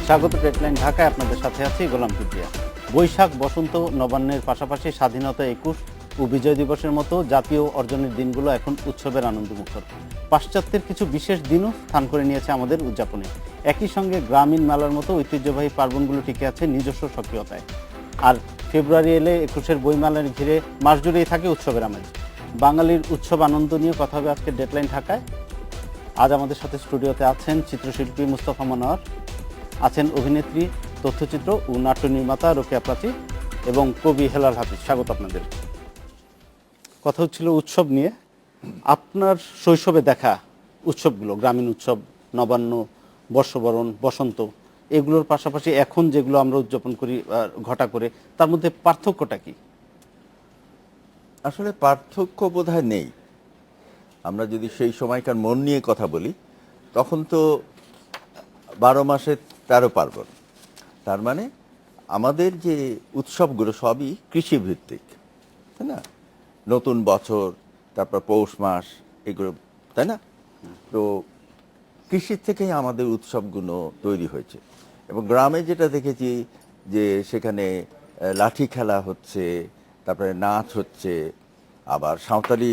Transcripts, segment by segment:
স্বাগত ডেডলাইন ঢাকায়, আপনাদের সাথে আছি গোলাম কিবরিয়া। বৈশাখ, বসন্ত, নবান্নের পাশাপাশি স্বাধীনতা 21 ও বিজয় দিবসের মতো জাতীয় অর্জনের দিনগুলো এখন উৎসবের আনন্দমুখর। পাশ্চাত্যের কিছু বিশেষ দিনও স্থান করে নিয়েছে আমাদের উদযাপনে। একই সঙ্গে গ্রামীণ মেলার মতো ঐতিহ্যবাহী পার্বণগুলো টিকে আছে নিজস্ব সক্রিয়তায়। আর ফেব্রুয়ারি এলে 21-এর বইমেলার ঘিরে মাস জুড়েই থাকে উৎসবের আমেজ। বাঙালির উৎসব আনন্দ নিয়ে কথা হবে আজকে ডেডলাইন ঢাকায়। আজ আমাদের সাথে স্টুডিওতে আছেন চিত্রশিল্পী মুস্তাফা মনোয়ার, আছেন অভিনেত্রী, তথ্যচিত্র ও নাট্য নির্মাতা রোকেয়া প্রাচী এবং কবি হেলাল হাফিজ। স্বাগত আপনাদের। কথা হচ্ছিল উৎসব নিয়ে। আপনার শৈশবে দেখা উৎসবগুলো, গ্রামীণ উৎসব, নবান্ন, বর্ষবরণ, বসন্ত, এগুলোর পাশাপাশি এখন যেগুলো আমরা উদযাপন করি ঘটা করে, তার মধ্যে পার্থক্যটা কি? আসলে পার্থক্য বোধহয় নেই। আমরা যদি সেই সময়কার মন নিয়ে কথা বলি, তখন তো 12 মাসে 13 পার্বণ। তার মানে আমাদের যে উৎসবগুলো সবই কৃষিভিত্তিক, তাই না? নতুন বছর, তারপর পৌষ মাস, এগুলো, তাই না? তো কৃষির থেকেই আমাদের উৎসবগুলো তৈরি হয়েছে। এবং গ্রামে যেটা দেখেছি যে সেখানে লাঠি খেলা হচ্ছে, তারপরে নাচ হচ্ছে, আবার সাঁওতালি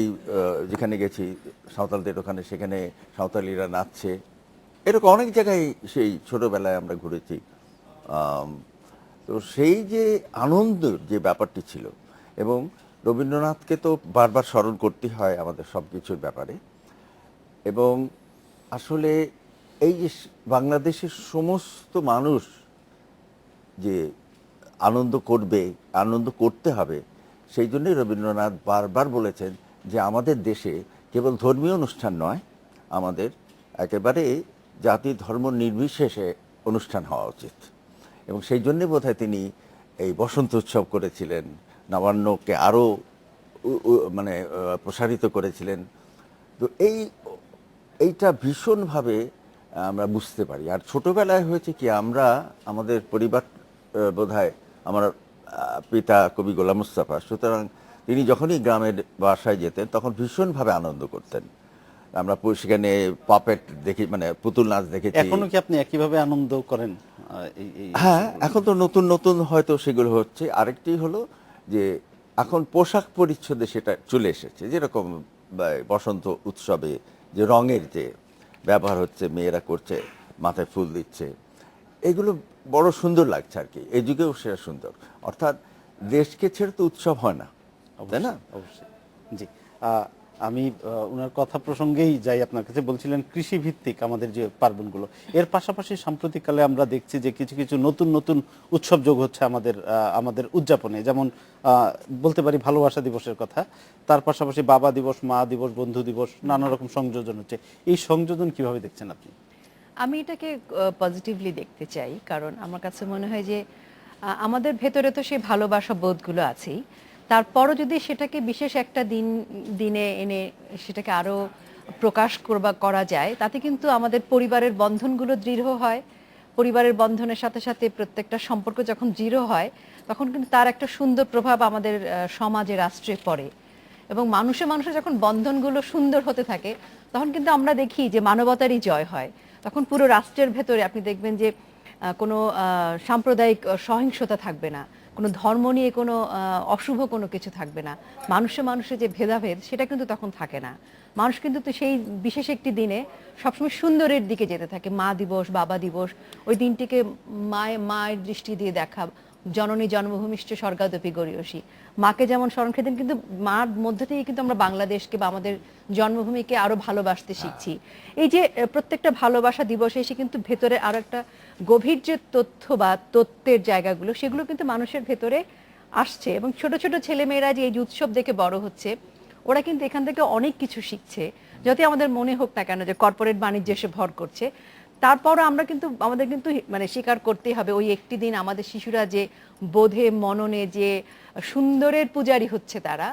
যেখানে গেছি সাঁওতালদের ওখানে, সেখানে সাঁওতালিরা নাচছে। এরকম অনেক জায়গায় সেই ছোটোবেলায় আমরা ঘুরেছি। তো সেই যে আনন্দের যে ব্যাপারটি ছিল, এবং রবীন্দ্রনাথকে তো বারবার স্মরণ করতে হয় আমাদের সব কিছুর ব্যাপারে। এবং আসলে এই যে বাংলাদেশের সমস্ত মানুষ যে আনন্দ করবে, আনন্দ করতে হবে, সেই জন্যই রবীন্দ্রনাথ বারবার বলেছেন যে আমাদের দেশে কেবল ধর্মীয় অনুষ্ঠান নয়, আমাদের একেবারে জাতি ধর্ম নির্বিশেষে অনুষ্ঠান হওয়া উচিত। এবং সেই জন্যে বোধহয় তিনি এই বসন্ত উৎসব করেছিলেন, নবান্নকে আরও মানে প্রসারিত করেছিলেন। তো এইটা ভীষণভাবে আমরা বুঝতে পারি। আর ছোটোবেলায় হয়েছে কি, আমরা আমাদের পরিবার বোধহয় আমার পিতা কবি গোলাম মুস্তাফা, সুতরাং তিনি যখনই গ্রামের বাসায় যেতেন তখন ভীষণভাবে আনন্দ করতেন। আমরা সেখানে পাপেট দেখি, মানে পুতুল নাচ দেখেছি। এখনো কি আপনি একইভাবে আনন্দ করেন? হ্যাঁ, এখন তো নতুন নতুন হয়তো সেগুলো হচ্ছে। আরেকটি হলো যে এখন পোশাক পরিচ্ছদে সেটা চলে এসেছে, যেরকম বসন্ত উৎসবে যে রঙের যে ব্যবহার হচ্ছে, মেয়েরা করছে, মাথায় ফুল দিচ্ছে, এগুলো বড় সুন্দর লাগছে আর কি। এই যুগেও সেটা সুন্দর। অর্থাৎ দেশকে ছেড়ে তো উৎসব হয় না, তাই না? অবশ্যই। জি, আমি ওনার কথা প্রসঙ্গেই যাই আপনার কাছে। বলছিলেন কৃষিভিত্তিক আমাদের যে পার্বণগুলো, এর পাশাপাশি সাম্প্রতিককালে আমরা দেখছি যে কিছু কিছু নতুন নতুন উৎসব যোগ হচ্ছে আমাদের উদযাপনে। যেমন বলতে পারি ভালোবাসা দিবসের কথা, তার পাশাপাশি বাবা দিবস, মা দিবস, বন্ধু দিবস, নানা রকম সংযোজন হচ্ছে। এই সংযোজন কিভাবে দেখছেন আপনি? আমি এটাকে পজিটিভলি দেখতে চাই, কারণ আমার কাছে মনে হয় যে আমাদের ভেতরে তো সেই ভালোবাসা বোধগুলো আছেই। তারপরও যদি সেটাকে বিশেষ একটা দিনে এনে সেটাকে আরও প্রকাশ করা যায়, তাতে কিন্তু আমাদের পরিবারের বন্ধনগুলো দৃঢ় হয়। পরিবারের বন্ধনের সাথে সাথে প্রত্যেকটা সম্পর্ক যখন দৃঢ় হয়, তখন কিন্তু তার একটা সুন্দর প্রভাব আমাদের সমাজে, রাষ্ট্রে পড়ে। এবং মানুষে মানুষে যখন বন্ধনগুলো সুন্দর হতে থাকে, তখন কিন্তু আমরা দেখি যে মানবতারই জয় হয়। তখন পুরো রাষ্ট্রের ভেতরে আপনি দেখবেন যে কোনো সাম্প্রদায়িক সহিংসতা থাকবে না, কোনো ধর্ম নিয়ে কোনো অশুভ কোনো কিছু থাকবে না। মানুষে মানুষে যে ভেদাভেদ, সেটা কিন্তু তখন থাকে না। মানুষ কিন্তু তো সেই বিশেষ একটি দিনে সবসময় সুন্দরের দিকে যেতে থাকে। মা দিবস, বাবা দিবস, ওই দিনটিকে মায়ের দৃষ্টি দিয়ে দেখা। জননী জন্মভূমিষ্ঠ স্বর্গাদপি গরীয়সী, মাকে যেমন স্মরণ খেতেন, কিন্তু মার মধ্যে থেকে কিন্তু আমরা বাংলাদেশকে বা আমাদের জন্মভূমিকে আরো ভালোবাসতে শিখছি। এই যে প্রত্যেকটা ভালোবাসা দিবসে এসে কিন্তু ভেতরে আরো একটা গভীর যে তথ্য বা তত্ত্বের জায়গাগুলো, সেগুলো কিন্তু মানুষের ভেতরে আসছে। এবং ছোট ছোট ছেলেমেয়েরা যে এই উৎসব দেখে বড় হচ্ছে, ওরা কিন্তু এখান থেকে অনেক কিছু শিখছে। যদি আমাদের মনে হোক না কেন যে কর্পোরেট বাণিজ্য এসে ভর করছে, তারপরও আমাদের কিন্তু মানে স্বীকার করতেই হবে, ওই একটি দিন আমাদের শিশুরা যে বোধে মননে যে সুন্দরের পূজারি হচ্ছে, তারা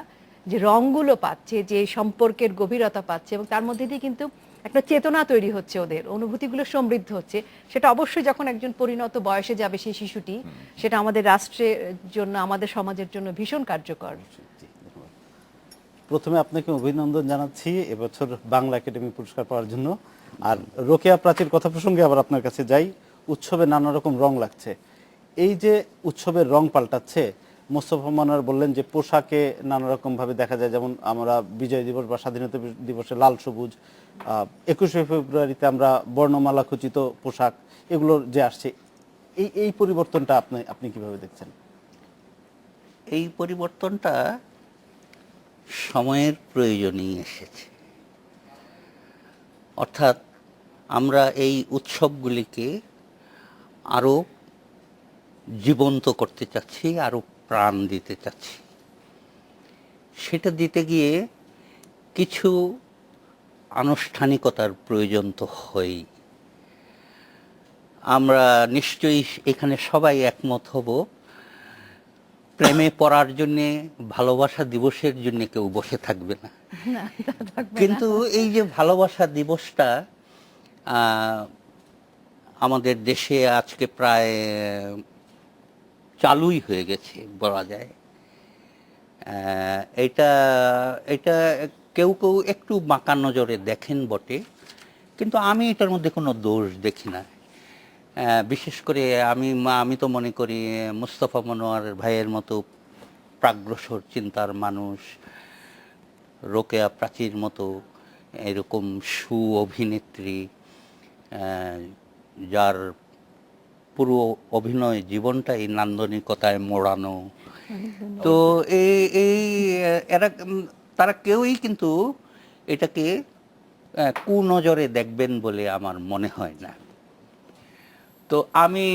যে রঙগুলো পাচ্ছে, যে সম্পর্কের গভীরতা পাচ্ছে, এবং তার মধ্যে দিয়ে কিন্তু একটা চেতনা তৈরি হচ্ছে, ওদের অনুভূতিগুলো সমৃদ্ধ হচ্ছে। সেটা অবশ্যই যখন একজন পরিণত বয়সে যাবে সেই শিশুটি, সেটা আমাদের রাষ্ট্রের জন্য, আমাদের সমাজের জন্য ভীষণ কার্যকর। প্রথমে আপনাকে অভিনন্দন জানাচ্ছি এবছর বাংলা একাডেমি পুরস্কার পাওয়ার জন্য। আর রোকেয়া প্রাচীর কথা প্রসঙ্গে আবার আপনার কাছে যাই। উৎসবে নানা রকম রং লাগছে, এই যে উৎসবের রং পাল্টাচ্ছে, মোস্তফা মনোয়ার বললেন যে পোশাকে নানা রকম ভাবে দেখা যায়, যেমন আমরা বিজয় দিবস বা স্বাধীনতা দিবসে লাল সবুজ, 21শে ফেব্রুয়ারিতে আমরা বর্ণমালা খচিত পোশাক, এগুলোর যে আসছে, এই পরিবর্তনটা আপনি কিভাবে দেখছেন? এই পরিবর্তনটা সময়ের প্রয়োজনেই এসেছে। অর্থাৎ আমরা এই উৎসবগুলিকে আরো জীবন্ত করতে চাচ্ছি, আরো প্রাণ দিতে চাচ্ছি। সেটা দিতে গিয়ে কিছু আনুষ্ঠানিকতার প্রয়োজন তো হয়ই। আমরা নিশ্চয়ই এখানে সবাই একমত হব, প্রেমে পড়ার জন্যে, ভালোবাসা দিবসের জন্য কেউ বসে থাকবে না। কিন্তু এই যে ভালোবাসা দিবসটা আমাদের দেশে আজকে প্রায় চালুই হয়ে গেছে বলা যায়। এটা এটা কেউ কেউ একটু বাঁকা নজরে দেখেন বটে, কিন্তু আমি এটার মধ্যে কোনো দোষ দেখি না। বিশেষ করে আমি তো মনে করি মুস্তফা মনোয়ার ভাইয়ের মতো প্রাগ্রসর চিন্তার মানুষ, রোকেয়া প্রাচীর মতো এরকম অভিনেত্রী, যার পুরো অভিনয় জীবনটাই নান্দনিকতায় মোড়ানো, তো এই তারা কেউই কিন্তু এটাকে কুনজরে দেখবেন বলে আমার মনে হয় না। তো আমি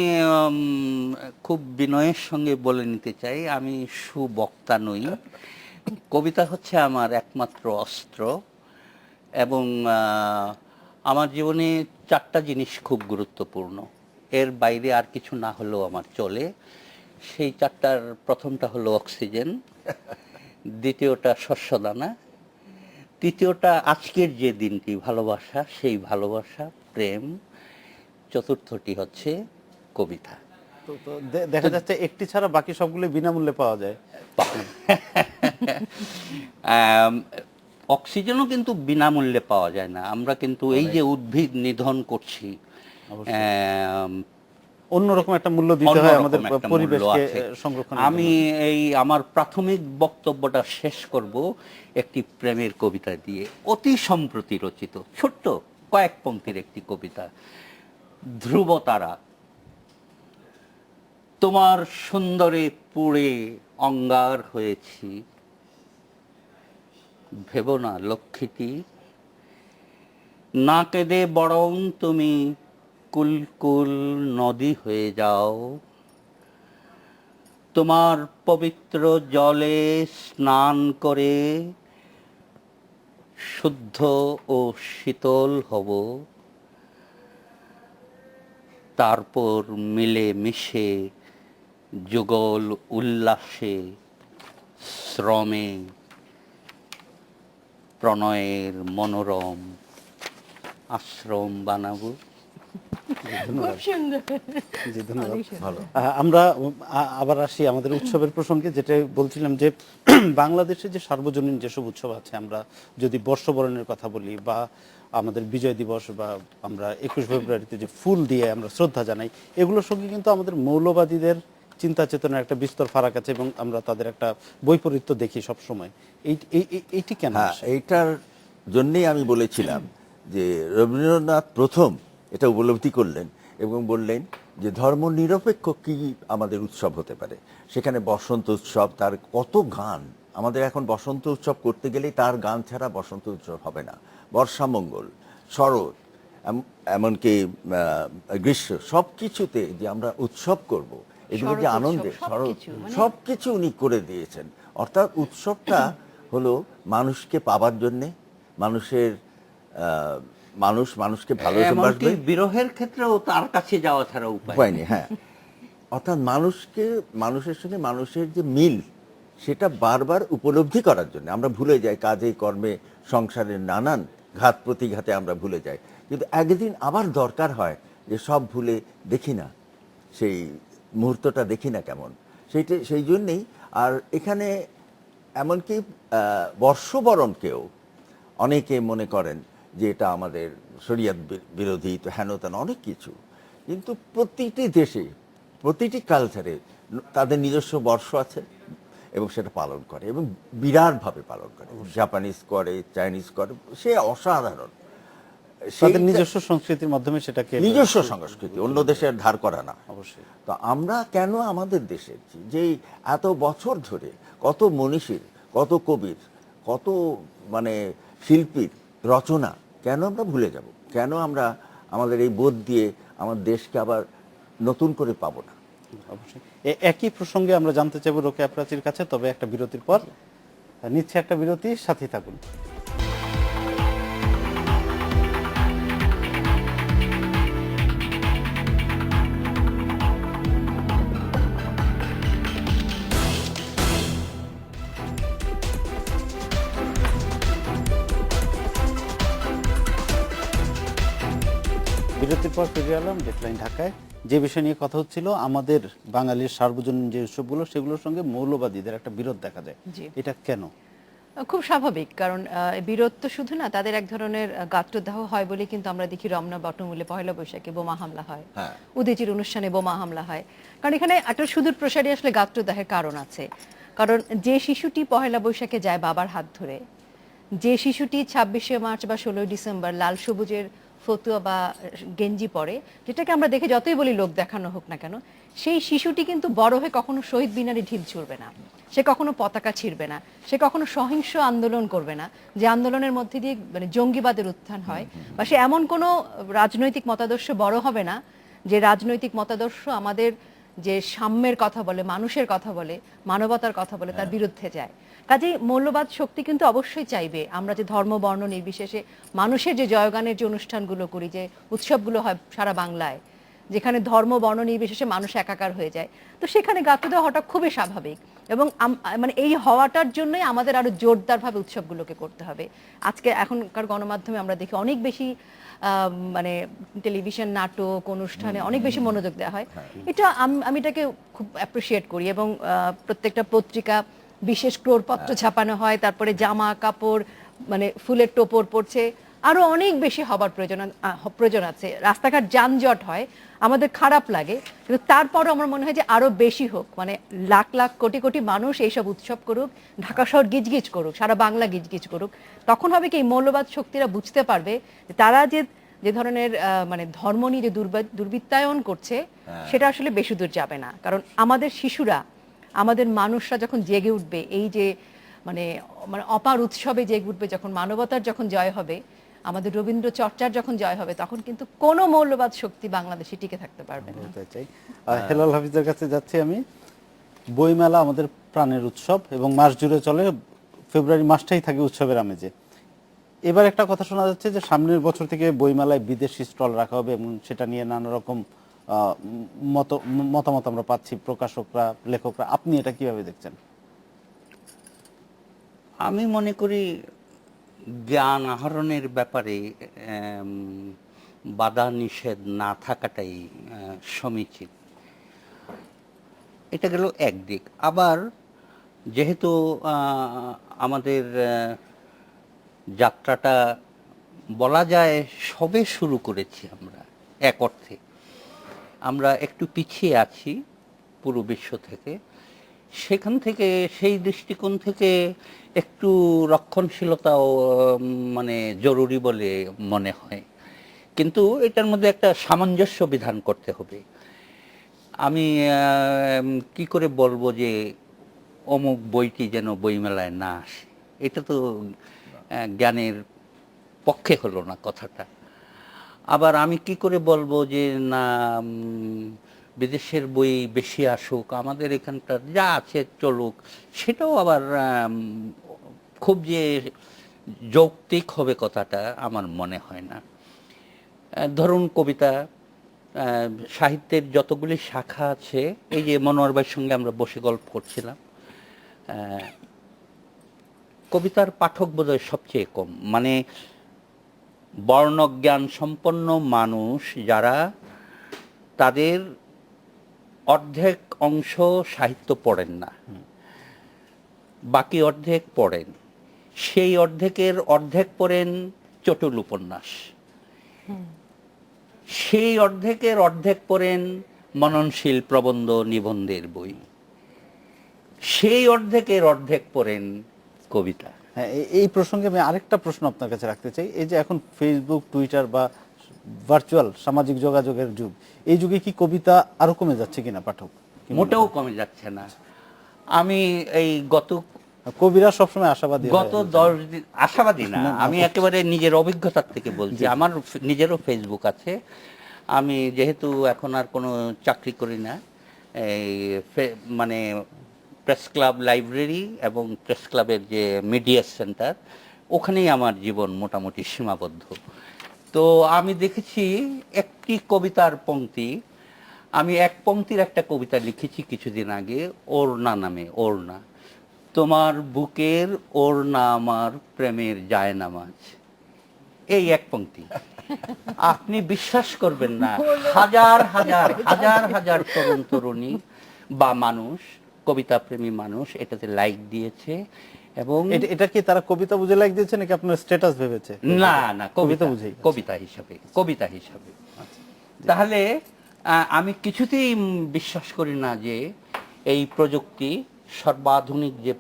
খুব বিনয়ের সঙ্গে বলে নিতে চাই, আমি সুবক্তা নই। কবিতা হচ্ছে আমার একমাত্র অস্ত্র, এবং আমার জীবনে 4টা জিনিস খুব গুরুত্বপূর্ণ, এর বাইরে আর কিছু না হলেও আমার চলে। সেই 4টার প্রথমটা হলো অক্সিজেন, দ্বিতীয়টা শস্যদানা, তৃতীয়টা আজকের যে দিনটি ভালোবাসা, সেই ভালোবাসা, প্রেম, চতুর্থটি হচ্ছে কবিতা। তো দেখা যাচ্ছে একটি ছাড়া বাকি সবগুলো বিনামূল্যে পাওয়া যায়। অক্সিজেনও কিন্তু বিনামূল্যে পাওয়া যায় না। আমরা কিন্তু এই যে উদ্ভিদ নিধন করছি, অন্যরকম একটা মূল্য দিতে হয় আমাদের পরিবেশকে সংরক্ষণ। আমি এই আমার প্রাথমিক বক্তব্যটা শেষ করব একটি প্রেমের কবিতা দিয়ে, অতি সম্প্রতি রচিত, ছোট্ট কয়েক পংক্তির একটি কবিতা। ধ্রুবতারা, তোমার সুন্দরে পুড়ে অঙ্গার হয়েছি, ভেবো না লক্ষ্মীটি, না কেঁদে বরং তুমি কুলকুল নদী হয়ে যাও, তোমার পবিত্র জলে স্নান করে শুদ্ধ ও শীতল হব, তারপর মিলে মিশে যুগল উল্লাসে শ্রমে প্রণয়ের মনোরম আশ্রম বানাবো। জি, ধন্যবাদ। আমরা আবার আসি আমাদের উৎসবের প্রসঙ্গে, যেটা বলছিলাম যে বাংলাদেশে যে সার্বজনীন যেসব উৎসব আছে, আমরা যদি বর্ষবরণের কথা বলি বা আমাদের বিজয় দিবস বা আমরা 21 ফেব্রুয়ারিতে যে ফুল দিয়ে আমরা শ্রদ্ধা জানাই, এগুলোর সঙ্গে কিন্তু আমাদের মৌলবাদীদের চিন্তা চেতনার একটা বিস্তর ফারাক আছে, এবং আমরা তাদের একটা বৈপরীত্য দেখি সব সময়। এইটি কেন? এইটার জন্যই আমি বলেছিলাম যে রবীন্দ্রনাথ প্রথম এটা উপলব্ধি করলেন এবং বললেন যে ধর্ম নিরপেক্ষ কি আমাদের উৎসব হতে পারে। সেখানে বসন্ত উৎসব, তার কত গান, আমাদের এখন বসন্ত উৎসব করতে গেলেই তার গান ছাড়া বসন্ত উৎসব হবে না। বর্ষামঙ্গল, শরৎ, এমনকি গ্রীষ্ম, সব কিছুতে যে আমরা উৎসব করব, এগুলো যে আনন্দে, শরৎ, সব কিছু উনি করে দিয়েছেন। অর্থাৎ উৎসবটা হলো মানুষকে পাবার জন্যে, মানুষকে ভালোবাসবে, বিরহের ক্ষেত্রেও তার কাছে যাওয়া ছাড়া উপায় নেই। হ্যাঁ, অর্থাৎ মানুষের সঙ্গে মানুষের যে মিল, সেটা বারবার উপলব্ধি করার জন্য। আমরা ভুলে যাই কাজে কর্মে, সংসারের নানান ঘাত প্রতিঘাতে আমরা ভুলে যাই, কিন্তু একদিন আবার দরকার হয় যে সব ভুলে দেখি না, সেই মুহূর্তটা দেখি না কেমন, সেই জন্যেই। আর এখানে এমনকি বর্ষবরণকেও অনেকে মনে করেন যে এটা আমাদের শরিয়ত বিরোধী, তো হেন তেন অনেক কিছু, কিন্তু প্রতিটি দেশে প্রতিটি কালচারে তাদের নিজস্ব বর্ষ আছে এবং সেটা পালন করে এবং বিরাটভাবে পালন করে। জাপানিজ করে, চাইনিজ করে, সে অসাধারণ। তাদের সেইটা- নিজস্ব সংস্কৃতির মাধ্যমে সেটাকে নিজস্ব সংস্কৃতি, অন্য দেশের ধার করা না। অবশ্যই। তো আমরা কেন আমাদের দেশের যে এত বছর ধরে কত মনীষীর, কত কবির, কত মানে শিল্পীর রচনা কেন আমরা ভুলে যাব? কেন আমরা আমাদের এই বোধ দিয়ে আমার দেশকে আবার নতুন করে পাবো না? অবশ্যই। একই প্রসঙ্গে আমরা জানতে চাইব রোকেয়া প্রাচীর কাছে, তবে একটা বিরতির পর। নিচ্ছে একটা বিরতি, সাথে থাকুন। বিরতির পর ফিরে এলাম ডেডলাইন ঢাকায়। যে বিষয় নিয়ে কথা হচ্ছিল, আমাদের বাঙালির সার্বজনীন যে উৎসবগুলো সেগুলোর সঙ্গে মৌলবাদীদের একটা বিরোধ দেখা যায়। জি। এটা কেন? খুব স্বাভাবিক, কারণ বিরোধ তো শুধু না, তাদের এক ধরনের গাত্রদাহ হয় বলে কিন্তু আমরা দেখি রমনা বটমূলে পয়লা বৈশাখে বোমা হামলা হয়, হ্যাঁ। উদয়চির অনুষ্ঠানে বোমা হামলা হয়। কারণ এখানে একটা সুদূর প্রসারী আসলে গাত্রদাহের কারণ আছে। কারণ যে শিশুটি পয়লা বৈশাখে যায় বাবার হাত ধরে, যে শিশুটি 26শে মার্চ বা 16ই ডিসেম্বর লাল সবুজের ফতুয়া বা গেঞ্জি পরে, যেটাকে আমরা দেখে যতই বলি লোক দেখানো হোক না কেন, সেই শিশুটি কিন্তু বড় হয়ে কখনো শহীদ মিনারে ঢিল ছুড়বে না, সে কখনো পতাকা ছিঁড়বে না, সে কখনো সহিংস আন্দোলন করবে না, যে আন্দোলনের মধ্যে দিয়ে মানে জঙ্গিবাদের উত্থান হয়, বা সে এমন কোনো রাজনৈতিক মতাদর্শ বড় হবে না যে রাজনৈতিক মতাদর্শ আমাদের যে সাম্যের কথা বলে, মানুষের কথা বলে, মানবতার কথা বলে, তার বিরুদ্ধে যায়। কাজেই মৌলবাদ শক্তি কিন্তু অবশ্যই চাইবে আমরা যে ধর্ম বর্ণ নির্বিশেষে মানুষের যে জয়গানের যে অনুষ্ঠানগুলো করি, যে উৎসবগুলো হয় সারা বাংলায়, যেখানে ধর্ম বর্ণ নির্বিশেষে মানুষ একাকার হয়ে যায়, তো সেখানে গাত্রদাহ হওয়াটা খুবই স্বাভাবিক। এবং মানে এই হওয়াটার জন্যই আমাদের আরো জোরদারভাবে উৎসবগুলোকে করতে হবে। আজকে এখনকার গণমাধ্যমে আমরা দেখি অনেক বেশি মানে টেলিভিশন, নাটক, অনুষ্ঠানে অনেক বেশি মনোযোগ দেওয়া হয়। এটা আমি এটাকে খুব অ্যাপ্রিসিয়েট করি। এবং প্রত্যেকটা পত্রিকা বিশেষ ক্রোড়পত্র ছাপানো হয়, তারপরে জামা কাপড় মানে ফুলের টোপর পড়ছে, আরো অনেক বেশি হবার প্রয়োজন আছে। রাস্তাঘাট যানজট হয়, আমাদের খারাপ লাগে, কিন্তু তারপরও আমার মনে হয় যে আরো বেশি হোক, মানে লাখ লাখ কোটি কোটি মানুষ এইসব উৎসব করুক, ঢাকা শহর গিজগিজ করুক, সারা বাংলা গিজগিজ করুক। তখন হবে কি, এই মৌলবাদ শক্তিরা বুঝতে পারবে যে তারা যে ধরনের মানে ধর্ম নিয়ে যে দুর্বৃত্তায়ন করছে, সেটা আসলে বেশি দূর যাবে না। কারণ আমাদের শিশুরা, আমাদের মানুষরা যখন জেগে উঠবে, এই যে মানে মানে অপার উৎসবে জেগে উঠবে, যখন মানবতার যখন জয় হবে, আমাদের রবীন্দ্র চর্চার যখন জয় হবে, তখন কিন্তু কোনো মৌলবাদ শক্তি বাংলাদেশে টিকে থাকতে পারবে না। বলতে চাই, হেলাল হাফিজের কাছে যাচ্ছি আমি। বইমেলা আমাদের প্রাণের উৎসব এবং মাস জুড়ে চলে, ফেব্রুয়ারি মাসটাই থাকে উৎসবের আমেজে। এবার একটা কথা শোনা যাচ্ছে যে সামনের বছর থেকে বইমেলায় বিদেশি স্টল রাখা হবে এবং সেটা নিয়ে নানা রকম মতামত আমরা পাচ্ছি, প্রকাশকরা, লেখকরা। আপনি এটা কিভাবে দেখছেন? আমি মনে করি জ্ঞান আহরণের ব্যাপারে বাধা নিষেধ না থাকাটাই সমীচীন। এটা গেল একদিক। আবার যেহেতু আমাদের যাত্রাটা বলা যায় সবে শুরু করেছি আমরা, এক অর্থে আমরা একটু পিছিয়ে আছি পুরো বিশ্ব থেকে, সেখান থেকে সেই দৃষ্টিকোণ থেকে একটু রক্ষণশীলতাও মানে জরুরি বলে মনে হয়। কিন্তু এটার মধ্যে একটা সামঞ্জস্য বিধান করতে হবে। আমি কি করে বলবো যে অমুক বইটি যেন বইমেলায় না আসে? এটা তো জ্ঞানের পক্ষে হলো না কথাটা। আবার আমি কি করে বলবো যে না বিদেশের বই বেশি আসুক, আমাদের এখানকার যা আছে চলুক? সেটাও আবার খুব যে যৌক্তিক হবে কথাটা আমার মনে হয় না। ধরুন কবিতা সাহিত্যের যতগুলি শাখা আছে, এই যে মনোয়ার ভাইয়ের সঙ্গে আমরা বসে গল্প করছিলাম, কবিতার পাঠক বোধহয় সবচেয়ে কম। মানে বর্ণজ্ঞান সম্পন্ন মানুষ যারা, তাদের অর্ধেক অংশ সাহিত্য পড়েন না, বাকি অর্ধেক পড়েন। সেই অর্ধেকের অর্ধেক পড়েন চটুল উপন্যাস। সেই অর্ধেকের অর্ধেক পড়েন মননশীল প্রবন্ধ নিবন্ধের বই, সেই অর্ধেকের অর্ধেক পড়েন কবিতা। হ্যাঁ, এই প্রসঙ্গে আমি আরেকটা প্রশ্ন আপনার কাছে রাখতে চাই। এই যে এখন ফেসবুক, টুইটার বা ভার্চুয়াল সামাজিক যোগাযোগের যুগ, এই যুগে কি কবিতা আরো কমে যাচ্ছে কিনা পাঠক? মোটেও কমে যাচ্ছে না। আমি এই কবিরা সবসময় আশাবাদী হয়। গত 10 দিন আশাবাদী না, আমি একেবারে নিজের অভিজ্ঞতার থেকে বলছি। আমার নিজেরও ফেসবুক আছে। আমি যেহেতু এখন আর কোনো চাকরি করি না, এই মানে প্রেস ক্লাব, লাইব্রেরি এবং প্রেস ক্লাবের যে মিডিয়া সেন্টার, ওখানেই আমার জীবন মোটামুটি সীমাবদ্ধ। তো আমি দেখেছি একটি কবিতার পংক্তি, আমি এক পংক্তির একটা কবিতা লিখেছি কিছুদিন আগে, ওড়না নামে। ওড়না, তোমার বুকের ওড়না আমার প্রেমের জায়নামাজ, এই এক পংক্তি। আপনি বিশ্বাস করবেন না, হাজার হাজার হাজার হাজার তরুণ তরুণী বা মানুষ, কবিতা প্রেমী মানুষ এটাতে লাইক দিয়েছে। এবং এটা কি তারা কবিতা বুঝে লাইক দিয়েছে নাকি আপনার স্ট্যাটাস ভেবেছে? না না, কবিতা বুঝেই। কবিতা হিসাবে, কবিতা হিসাবে। তাহলে আমি কিছুতেই বিশ্বাস করি না যে এই প্রযুক্তি সর্বাধুনিক যে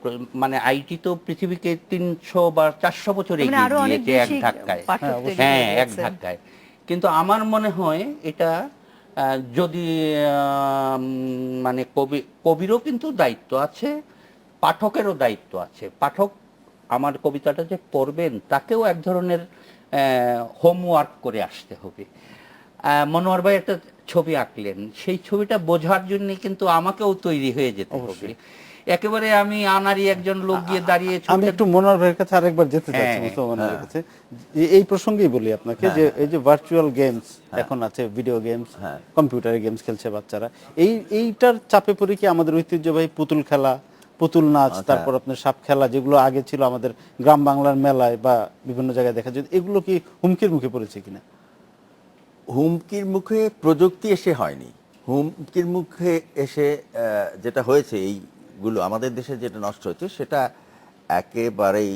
মানে আইটি তো পৃথিবীকে 300 বা 400 বছর মানে এগিয়ে আরো অনেক দিয়েছে এক বেশি ধাক্কায়। পাঠক তৈরি হ্যাঁ, করে এক দিয়েছে। ধাক্কায়। কিন্তু আমার মনে হয় এটা যদি মানে কবিরও কিন্তু দায়িত্ব আছে, পাঠকেরও দায়িত্ব আছে। পাঠক আমার কবিতাটা যে পড়বেন তাকেও এক ধরনের হোমওয়ার্ক করে আসতে হবে। মনোয়ার ভাই একটা ছবি আঁকলেন, সেই ছবিটা বোঝার জন্য কিন্তু আমাকেও তৈরি হয়ে যেতে হবে। একেবারে আমি আনারি একজন লোক গিয়ে দাঁড়িয়ে আমি একটু মনোয়ার ভাইয়ের কাছে আরেকবার যেতে চাচ্ছি, হ্যাঁ, মুস্তফা মনোয়ারের কাছে। এই প্রসঙ্গেই বলি আপনাকে যে এই যে ভার্চুয়াল গেমস এখন আছে, ভিডিও গেমস, কম্পিউটারে গেমস খেলছে বাচ্চারা, এইটার চাপে পড়ে কি আমাদের ঐতিহ্যবাহী পুতুল খেলা, পুতুল নাচ, তারপর আপনার সাপ খেলা, যেগুলো আগে ছিল আমাদের গ্রাম বাংলার মেলায় বা বিভিন্ন জায়গায় দেখা যেত, এগুলো কি হুমকির মুখে পড়েছে কিনা? হুমকির মুখে প্রযুক্তি এসে হয়নি। হুমকির মুখে এসে যেটা হয়েছে, এইগুলো আমাদের দেশে যেটা নষ্ট হয়েছে সেটা একেবারেই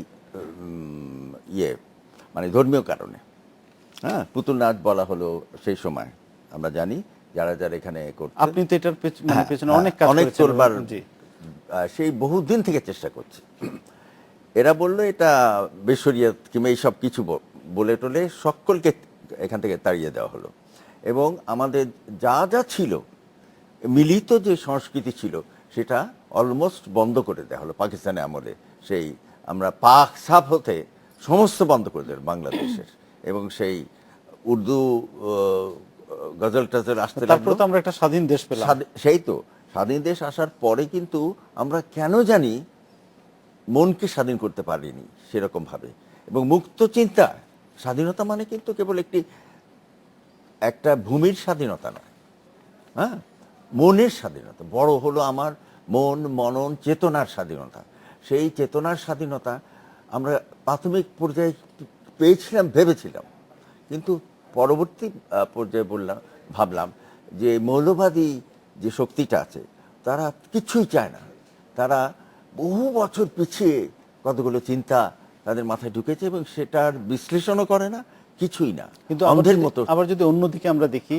মানে ধর্মীয় কারণে। হ্যাঁ, পুতুল নাচ বলা হলো সেই সময়, আমরা জানি যারা যারা এখানে করছে, আপনি তো এটার পেছনে অনেক কাজ অনেক করেছেন। তোলবার জি, সেই বহুদিন থেকে চেষ্টা করছে। এরা বললো এটা বেশরিয়াত কিংবা এইসব কিছু বলে টলে সকলকে এখান থেকে তাড়িয়ে দেওয়া হলো, এবং আমাদের যা যা ছিল, মিলিত যে সংস্কৃতি ছিল, সেটা অলমোস্ট বন্ধ করে দেওয়া হলো পাকিস্তানের আমলে। সেই আমরা পাক সাফ হতে সমস্ত বন্ধ করে দিল বাংলাদেশের, এবং সেই উর্দু গজল টজল আসতে তারপর তো আমরা একটা স্বাধীন দেশ পেলাম। সেই তো স্বাধীন দেশ আসার পরে কিন্তু আমরা কেন জানি মনকে স্বাধীন করতে পারিনি সেরকম ভাবে। এবং মুক্ত চিন্তা, স্বাধীনতা মানে কিন্তু কেবল একটা ভূমির স্বাধীনতা নয়, হ্যাঁ, মনের স্বাধীনতা। বড় হলো আমার মন, মনন, চেতনার স্বাধীনতা। সেই চেতনার স্বাধীনতা আমরা প্রাথমিক পর্যায়ে পেয়েছিলাম, ভেবেছিলাম, কিন্তু পরবর্তী পর্যায়ে ভাবলাম যে মৌলবাদী যে শক্তিটা আছে তারা কিছুই চায় না। তারা বহু বছর পিছিয়ে কতগুলো চিন্তা তাদের মাথায় ঢুকেছে এবং সেটার বিশ্লেষণও করে না, কিছুই না, কিন্তু অন্ধের মতো। আবার যদি অন্যদিকে আমরা দেখি,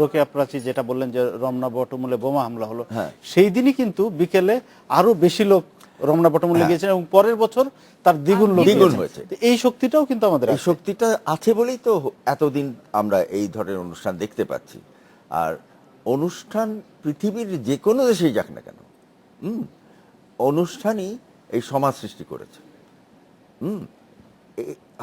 রোকেয়া প্রাচী যেটা বললেন যে রমনা বটমূলে বোমা হামলা হলো, সেই দিনই কিন্তু বিকেলে আরো বেশি লোক রমনা বটমূলে গিয়েছেন এবং পরের বছর তার দ্বিগুণ লোক হয়েছে। এই শক্তিটাও কিন্তু আমাদের এই শক্তিটা আছে বলেই তো এতদিন আমরা এই ধরনের অনুষ্ঠান দেখতে পাচ্ছি। আর অনুষ্ঠান পৃথিবীর যে কোনো দেশেই যাক না কেন, অনুষ্ঠানই এই সমাজ সৃষ্টি করেছে।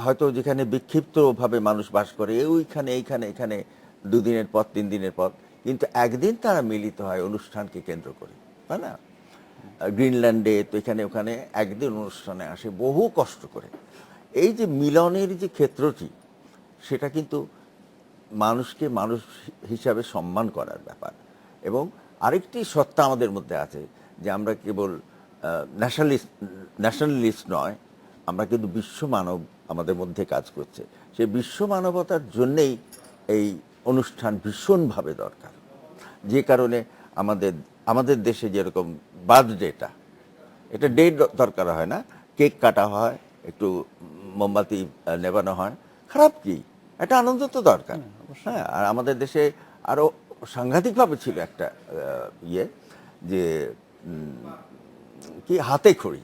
হয়তো যেখানে বিক্ষিপ্তভাবে মানুষ বাস করে, ওইখানে এইখানে এখানে 2 দিনের পর 3 দিনের পর, কিন্তু একদিন তারা মিলিত হয় অনুষ্ঠানকে কেন্দ্র করে, তাই না? গ্রিনল্যান্ডে তো এখানে ওখানে একদিন অনুষ্ঠানে আসে বহু কষ্ট করে। এই যে মিলনের যে ক্ষেত্রটি, সেটা কিন্তু মানুষকে মানুষ হিসাবে সম্মান করার ব্যাপার। এবং আরেকটি সত্তা আমাদের মধ্যে আছে যে আমরা কেবল ন্যাশনালিস্ট নয়, আমরা কিন্তু বিশ্ব মানব আমাদের মধ্যে কাজ করছে। সেই বিশ্ব মানবতার জন্যেই এই অনুষ্ঠান ভীষণভাবে দরকার। যে কারণে আমাদের দেশে যেরকম বার্থডেটা, এটা ডেট দরকার হয় না, কেক কাটা হয়, একটু মোমবাতি নেবানো হয়, খারাপ কি? একটা আনন্দ তো দরকার। হ্যাঁ, আর আমাদের দেশে আরো সাংঘাতিকভাবে ছিল একটা ইয়ে, যে কি হাতে খড়ি,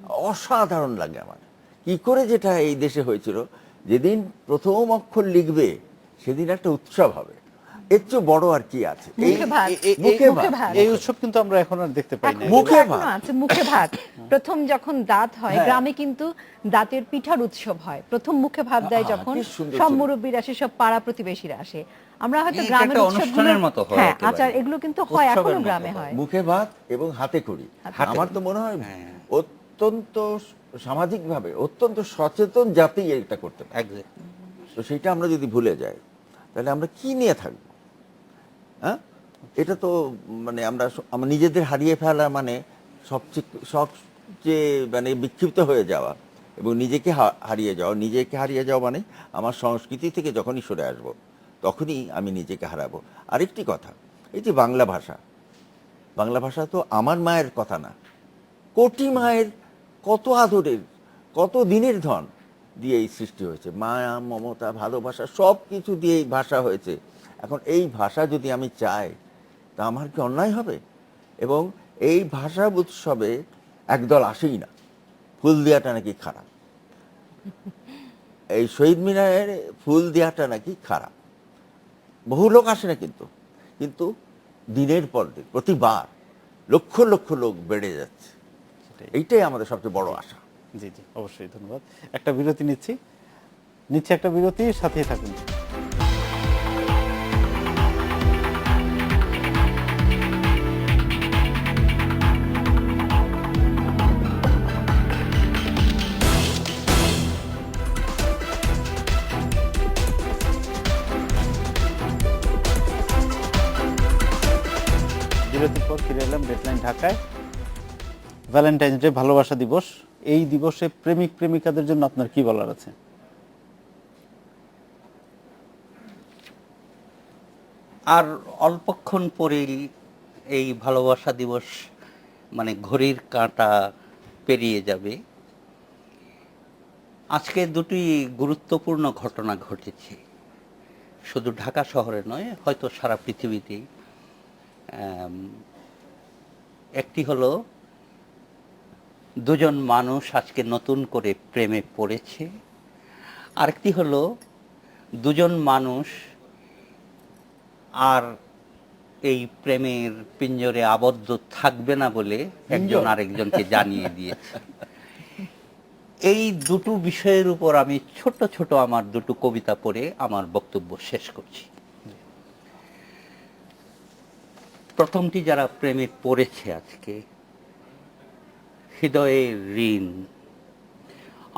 অসাধারণ লাগে আমার। কি করে যেটা এই দেশে হয়েছিল, যেদিন প্রথম অক্ষর লিখবে সেদিন একটা উৎসব হবে, এর চেয়ে বড় আর কি আছে? মুখে ভাত। মুখে মুখে ভাত। ভাত। এই উৎসব কিন্তু আমরা এখন আর দেখতে পাই না। এখন মুখে কিন্তু ভাত। এখনো আছে মুখে ভাত। প্রথম যখন দাঁত হয় হ্যাঁ। গ্রামে কিন্তু দাঁতের পিঠার উৎসব হয়, প্রথম মুখে ভাত দেয় আহা, যখন কি সুন্দর সব ছিল। মুরব্বীরা আসে, সব পাড়া প্রতিবেশীরা আসে। আমরা হয়তো এটা গ্রামের একটা উৎসবগুলো অনুষ্ঠানের মতো হয় হ্যাঁ একেবারে। আচার এগুলো কিন্তু হয়, উৎসবের এখনো মতো গ্রামে হয়। হয়। মুখে ভাত এবং হাতে খড়ি। হাতে আমার তো মনে হয় হ্যাঁ। অত্যন্ত সামাজিকভাবে অত্যন্ত সচেতন জাতি এটা করতে পারে। Exactly. তো সেটা আমরা যদি ভুলে যাই, তাহলে আমরা কি নিয়ে থাকবো? হ্যাঁ, এটা তো মানে আমরা নিজেদের হারিয়ে ফেলা, মানে সবচেয়ে মানে বিক্ষিপ্ত হয়ে যাওয়া এবং নিজেকে নিজেকে হারিয়ে যাওয়া মানে আমার সংস্কৃতি থেকে যখনই সরে আসব তখনই আমি নিজেকে হারাবো। আরেকটি কথা, এই যে বাংলা ভাষা তো আমার মায়ের কথা না, কোটি মায়ের কত আদরের, কত দিনের ধন দিয়ে এই সৃষ্টি হয়েছে। মায়া, মমতা, ভালোবাসা সব কিছু দিয়ে এই ভাষা হয়েছে। এখন এই ভাষা যদি আমি চাই, তা আমার কি অন্যায় হবে? এবং এই ভাষা উৎসবে একদল আসেই না, ফুল দেওয়াটা নাকি খারাপ। এই শহীদ মিনারের ফুল দেওয়াটা নাকি খারাপ। বহু লোক আসে না, কিন্তু দিনের পর দিন প্রতিবার লক্ষ লক্ষ লোক বেড়ে যাচ্ছে। এইটাই আমাদের সবচেয়ে বড় আশা। জি জি, অবশ্যই, ধন্যবাদ। একটা বিরতি নিচ্ছি, একটা বিরতি, সাথেই থাকুন। বিরতির পর ফিরে এলাম ডেডলাইন ঢাকায়। ভ্যালেন্টাইন্স ডে, ভালোবাসা দিবস। এই দিবসে প্রেমিক প্রেমিকাদের জন্য আপনার কি বলার আছে? আর অল্পক্ষণ পরেই এই ভালোবাসা দিবস মানে ঘড়ির কাঁটা পেরিয়ে যাবে। আজকে দুটি গুরুত্বপূর্ণ ঘটনা ঘটেছে, শুধু ঢাকা শহরে নয়, হয়তো সারা পৃথিবীতেই। একটি হলো দুজন মানুষ আজকে নতুন করে প্রেমে পড়েছে, আরেকটি হলো দুজন মানুষ আর এই প্রেমের পিঞ্জরে আবদ্ধ থাকবে না বলে একজন আরেকজনকে জানিয়ে দিয়েছে। এই দুটো বিষয়ের উপর আমি ছোট ছোট আমার দুটো কবিতা পড়ে আমার বক্তব্য শেষ করছি। প্রথমটি, যারা প্রেমে পড়েছে আজকে, হৃদয়ের ঋণ।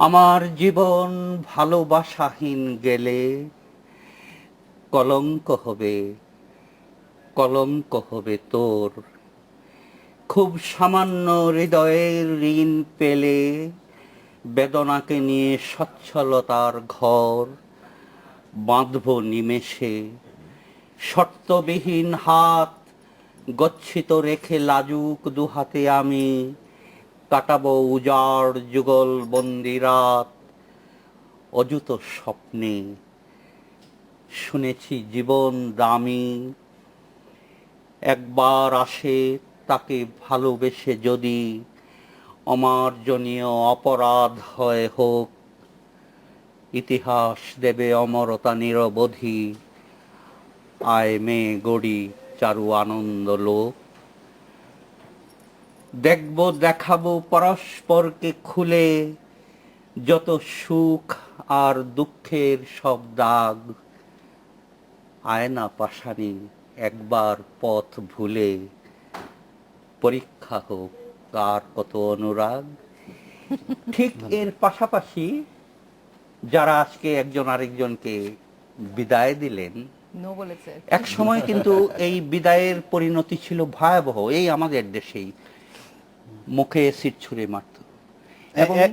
আমার জীবন ভালোবাসাহীন গেলে কলঙ্ক হবে তোর। খুব সামান্য হৃদয়ের ঋণ পেলে বেদনাকে নিয়ে সচ্ছলতার ঘর বাঁধব নিমেষে। শর্তবিহীন হাত গচ্ছিত রেখে লাজুক দুহাতে আমি কাটাবো উজাড় যুগল বন্দি রাত অযুত স্বপ্নে। শুনেছি জীবন দামি, একবার আসে তাকে ভালোবেসে যদি অমার্জনীয় অপরাধ হয় হোক। ইতিহাস দেবে অমরতা নিরবধি, আয় মেয়ে গড়ি চারু আনন্দ লোক। দেখব দেখাবো পরস্পরকে খুলে যত সুখ আর দুঃখের সব দাগ। আয়না পাশানি একবার পথ ভুলে, পরীক্ষা হোক কার কত অনুরাগ। ঠিক এর পাশাপাশি যারা আজকে একজন আরেকজনকে বিদায় দিলেন, নো বলেছে। এক সময় কিন্তু এই বিদায়ের পরিণতি ছিল ভয়াবহ। এই আমাদের দেশেই মুখে এসিড ছুঁড়ে মারত,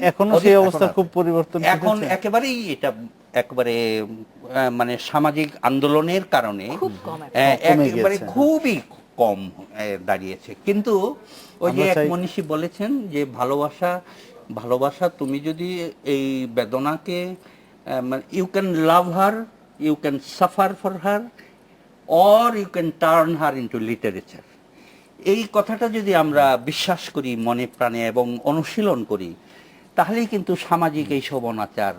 এখনো সেই অবস্থা খুব পরিবর্তন এখন ঘটেছে। একেবারেই এটা একেবারে মানে সামাজিক আন্দোলনের কারণে খুব কম একেবারে গিয়েছে। খুবই কম দাঁড়িয়েছে। কিন্তু ওই যে আমরা এক চাই- মনীষী বলেছেন যে ভালোবাসা তুমি যদি এই বেদনাকে you can love her, you can suffer for her, or you can turn her into literature. এই কথাটা যদি আমরা বিশ্বাস করি মনে প্রাণে এবং অনুশীলন করি, তাহলেই কিন্তু সামাজিক এই সব অনাচার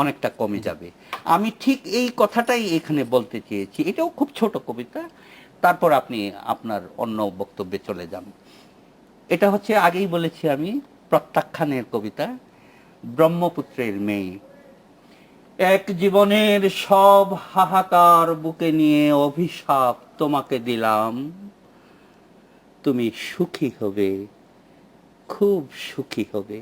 অনেকটা কমে যাবে। আমি ঠিক এই কথাটাই এখানে বলতে চেয়েছি। এটাও খুব ছোট কবিতা, তারপর আপনি আপনার অন্য বক্তব্যে চলে যান। এটা হচ্ছে, আগেই বলেছি আমি, প্রত্যাখ্যানের কবিতা, ব্রহ্মপুত্রের মেয়ে। এক জীবনের সব হাহাকার বুকে নিয়ে অভিশাপ তোমাকে দিলাম, তুমি সুখী হবে, খুব সুখী হবে।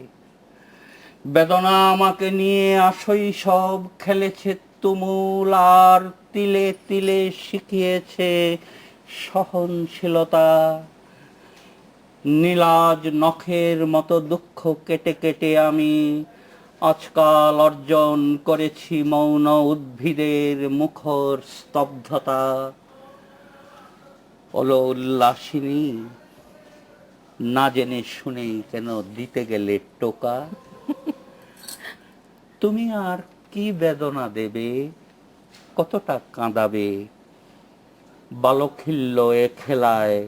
বেদনা আমাকে নিয়ে আসই সব খেলেছে তুমুল, আর তিলে তিলে শিখিয়েছে সহনশীলতা। নীলাজ নখের মতো দুঃখ কেটে কেটে আমি আজকাল অর্জন করেছি মৌন উদ্ভিদের মুখর স্তব্ধতা। ওলো উল্লাসিনী, না জেনে শুনেই কেন দিতে গেলে টোকা? তুমি আর কি বেদনা দেবে, কতটা কাঁদাবে? বালখিল্য এ খেলায়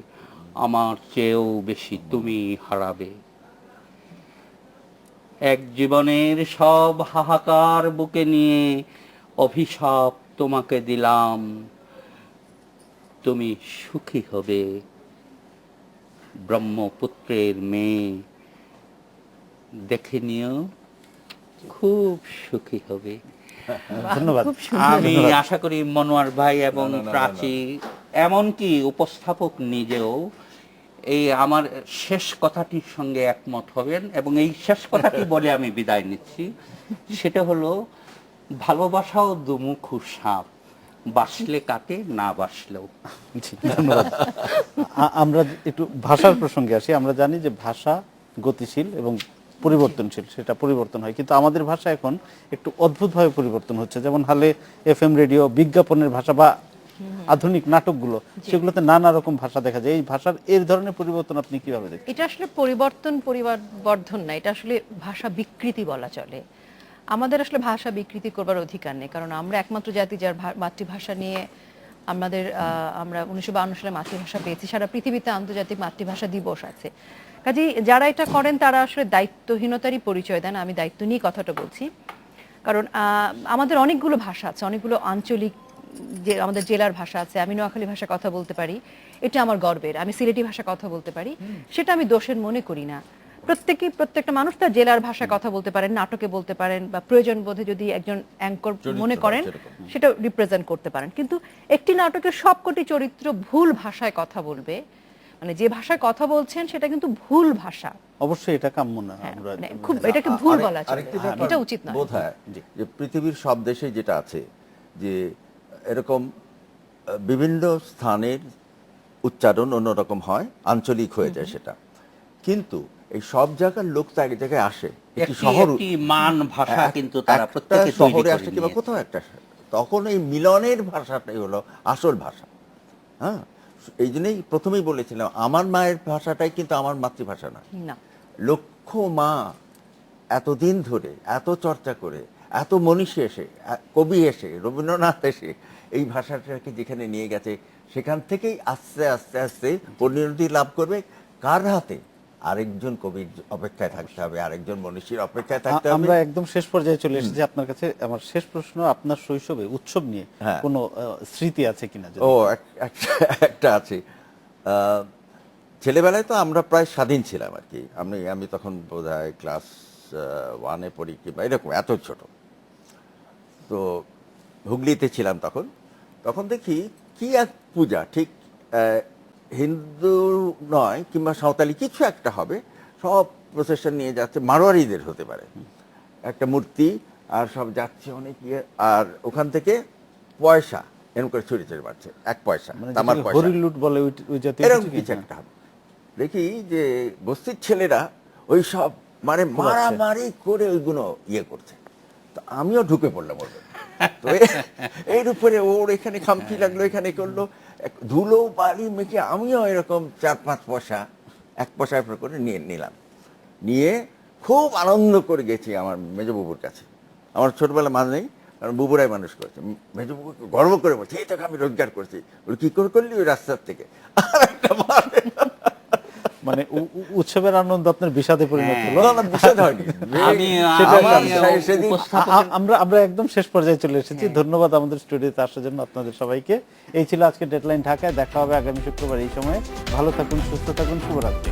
আমার চেয়েও বেশি তুমি হারাবে। এক জীবনের সব হাহাকার বুকে নিয়ে অভিশাপ তোমাকে দিলাম, তুমি সুখী হবে, ব্রহ্মপুত্রের মেয়ে। দেখে নিও, খুব সুখী হবে। ধন্যবাদ। খুব সুন্দর। আমি আশা করি মনোয়ার ভাই এবং প্রাচী, এমনকি উপস্থাপক নিজেও এই আমার শেষ কথাটির সঙ্গে একমত হবেন, এবং এই শেষ কথাটি বলে আমি বিদায় নিচ্ছি। সেটা হলো, ভালোবাসাও দুমুখো সাপ, বাসলে কাটে, না বাসলেও। জি, ধন্যবাদ। আমরা একটু ভাষার প্রসঙ্গে আসি। আমরা জানি যে ভাষা গতিশীল এবং পরিবর্তনশীল, সেটা পরিবর্তন হয়, কিন্তু আমাদের ভাষা এখন একটু অদ্ভুতভাবে পরিবর্তন হচ্ছে। যেমন হালে এফএম রেডিও, বিজ্ঞাপনের ভাষা বা আধুনিক নাটকগুলো, সেগুলোতে নানা রকম ভাষা দেখা যায়। এই ভাষার এই ধরনের পরিবর্তন আপনি কিভাবে দেখেন? এটা আসলে পরিবর্ধন না, এটা আসলে ভাষা বিকৃতি বলা চলে। আমাদের আসলে ভাষা বিকৃতি করবার অধিকার নেই, কারণ আমরা একমাত্র জাতি যার মাতৃভাষা নিয়ে আমরা 1952 সালে মাতৃভাষা পেয়েছি। সারা পৃথিবীতে আন্তর্জাতিক মাতৃভাষা দিবস আছে। কাজেই যারা এটা করেন তারা আসলে দায়িত্বহীনতারই পরিচয় দেন। আমি দায়িত্ব নিয়ে কথাটা বলছি, কারণ আমাদের অনেকগুলো ভাষা আছে, অনেকগুলো আঞ্চলিক যে আমাদের জেলার ভাষা আছে। আমি নোয়াখালী ভাষা কথা বলতে পারি, এটা আমার গর্বের। আমি সিলেটি ভাষা কথা বলতে পারি, সেটা আমি দোষের মনে করি না। প্রত্যেকটা মানুষ তার জেলার ভাষায় কথা বলতে পারেন, নাটকে বলতে পারেন, বা প্রয়োজন বোধে যদি একজন অ্যাঙ্কর মনে করেন সেটা রিপ্রেজেন্ট করতে পারেন। কিন্তু একটি নাটকের সবকটি চরিত্র ভুল ভাষায় কথা বলবে, মানে যে ভাষায় কথা বলছেন সেটা কিন্তু ভুল ভাষা। অবশ্যই এটা কাম্য না। হ্যাঁ, আমরা মানে খুব এটাকে ভুল বলা চলে, আরেকটি ব্যাপার এটা উচিত নয়। বোধহয় যে পৃথিবীর সব দেশে যেটা আছে, যে এরকম বিভিন্ন স্থানের উচ্চারণ অন্যরকম হয়, আঞ্চলিক হয়ে যায় সেটা, কিন্তু এই সব জায়গার লোক তো এক জায়গায় আসে, একটি শহর, একটি মান ভাষা কিন্তু তারা একটা প্রত্যেকে তৈরি শহরে করে আসে কিংবা নিয়েছে। কোথাও একটা, তখন এই মিলনের ভাষাটাই হলো আসল ভাষা। হ্যাঁ, এই জন্যই প্রথমেই বলেছিলাম আমার মায়ের ভাষাটাই কিন্তু আমার মাতৃভাষা না। না, লক্ষ মা এতদিন ধরে এত চর্চা করে, এত মনীষী এসে, কবি এসে, রবীন্দ্রনাথ এসে এই ভাষাটাকে যেখানে নিয়ে গেছে, সেখান থেকেই আস্তে আস্তে আস্তে পরিণতি লাভ করবে। কার হাতে? আরেকজন কবির অপেক্ষায় থাকতে হবে, আরেকজন মনীষীর অপেক্ষায় থাকতে হবে। আমরা একদম শেষ পর্যায়ে চলে এসেছি। আপনার কাছে আমার শেষ প্রশ্ন, আপনার শৈশবে উৎসব নিয়ে হ্যাঁ। কোনো স্মৃতি আছে কিনা? ও, একটা আছে। ছেলেবেলায় তো আমরা প্রায় স্বাধীন ছিলাম আর কি। আমি তখন বোধহয় ক্লাস 1-এ পড়ি কিংবা এরকম, এত ছোট। তো হুগলিতে ছিলাম তখন। তখন দেখি কি এক পূজা, ঠিক হিন্দু নয় কিংবা সাঁওতালি কিছু একটা হবে, সব প্রসেশন নিয়ে যাচ্ছে, মারোয়ারিদের হতে পারে, একটা মূর্তি, আর সব যাচ্ছে অনেক ইয়ে, আর ওখান থেকে পয়সা এরকম করে ছড়িয়ে ছড়িয়ে মারছে, 1 পয়সা, মানে তামার যেটাকে পয়সা, হরিলুট বলে, ওই জাতীয় এরকম কিছু কি? কিছু একটা হবে। দেখি যে বস্তির ছেলেরা ওই সব মানে মারামারি করে ওইগুলো ইয়ে করছে, তো আমিও ঢুকে পড়লাম ওর মধ্যে। তো এর উপরে ওর এখানে খামচি লাগলো, এখানে করলো, ধুলো বালি মেখে আমিও এরকম 4-5 পয়সা, 1 পয়সা করে নিয়ে নিলাম, নিয়ে খুব আনন্দ করে গেছি আমার মেজবাবুর কাছে। আমার ছোটবেলা মা নেই, কারণ বুবুরাই মানুষ করেছে। মেজো বুবু গর্ব করে বলছে, এই টাকা আমি রোজগার করছি। বলি কি করে করলি? ওই রাস্তার থেকে। আর একটা মারে। মানে উৎসবের আনন্দ আপনার বিষাদে পরিণত হলো। না, না, বিষয় হয়নি। আমি সেটা আমার আমি সেদিন উপস্থাপকের আমরা একদম শেষ পর্যায়ে চলে এসেছি। ধন্যবাদ আমাদের স্টুডিওতে আসার জন্য আপনাদের সবাইকে। এই ছিল আজকে ডেডলাইন ঢাকায়। দেখা হবে আগামী শুক্রবার এই সময়ে। ভালো থাকুন, সুস্থ থাকুন, শুভরাত্রি।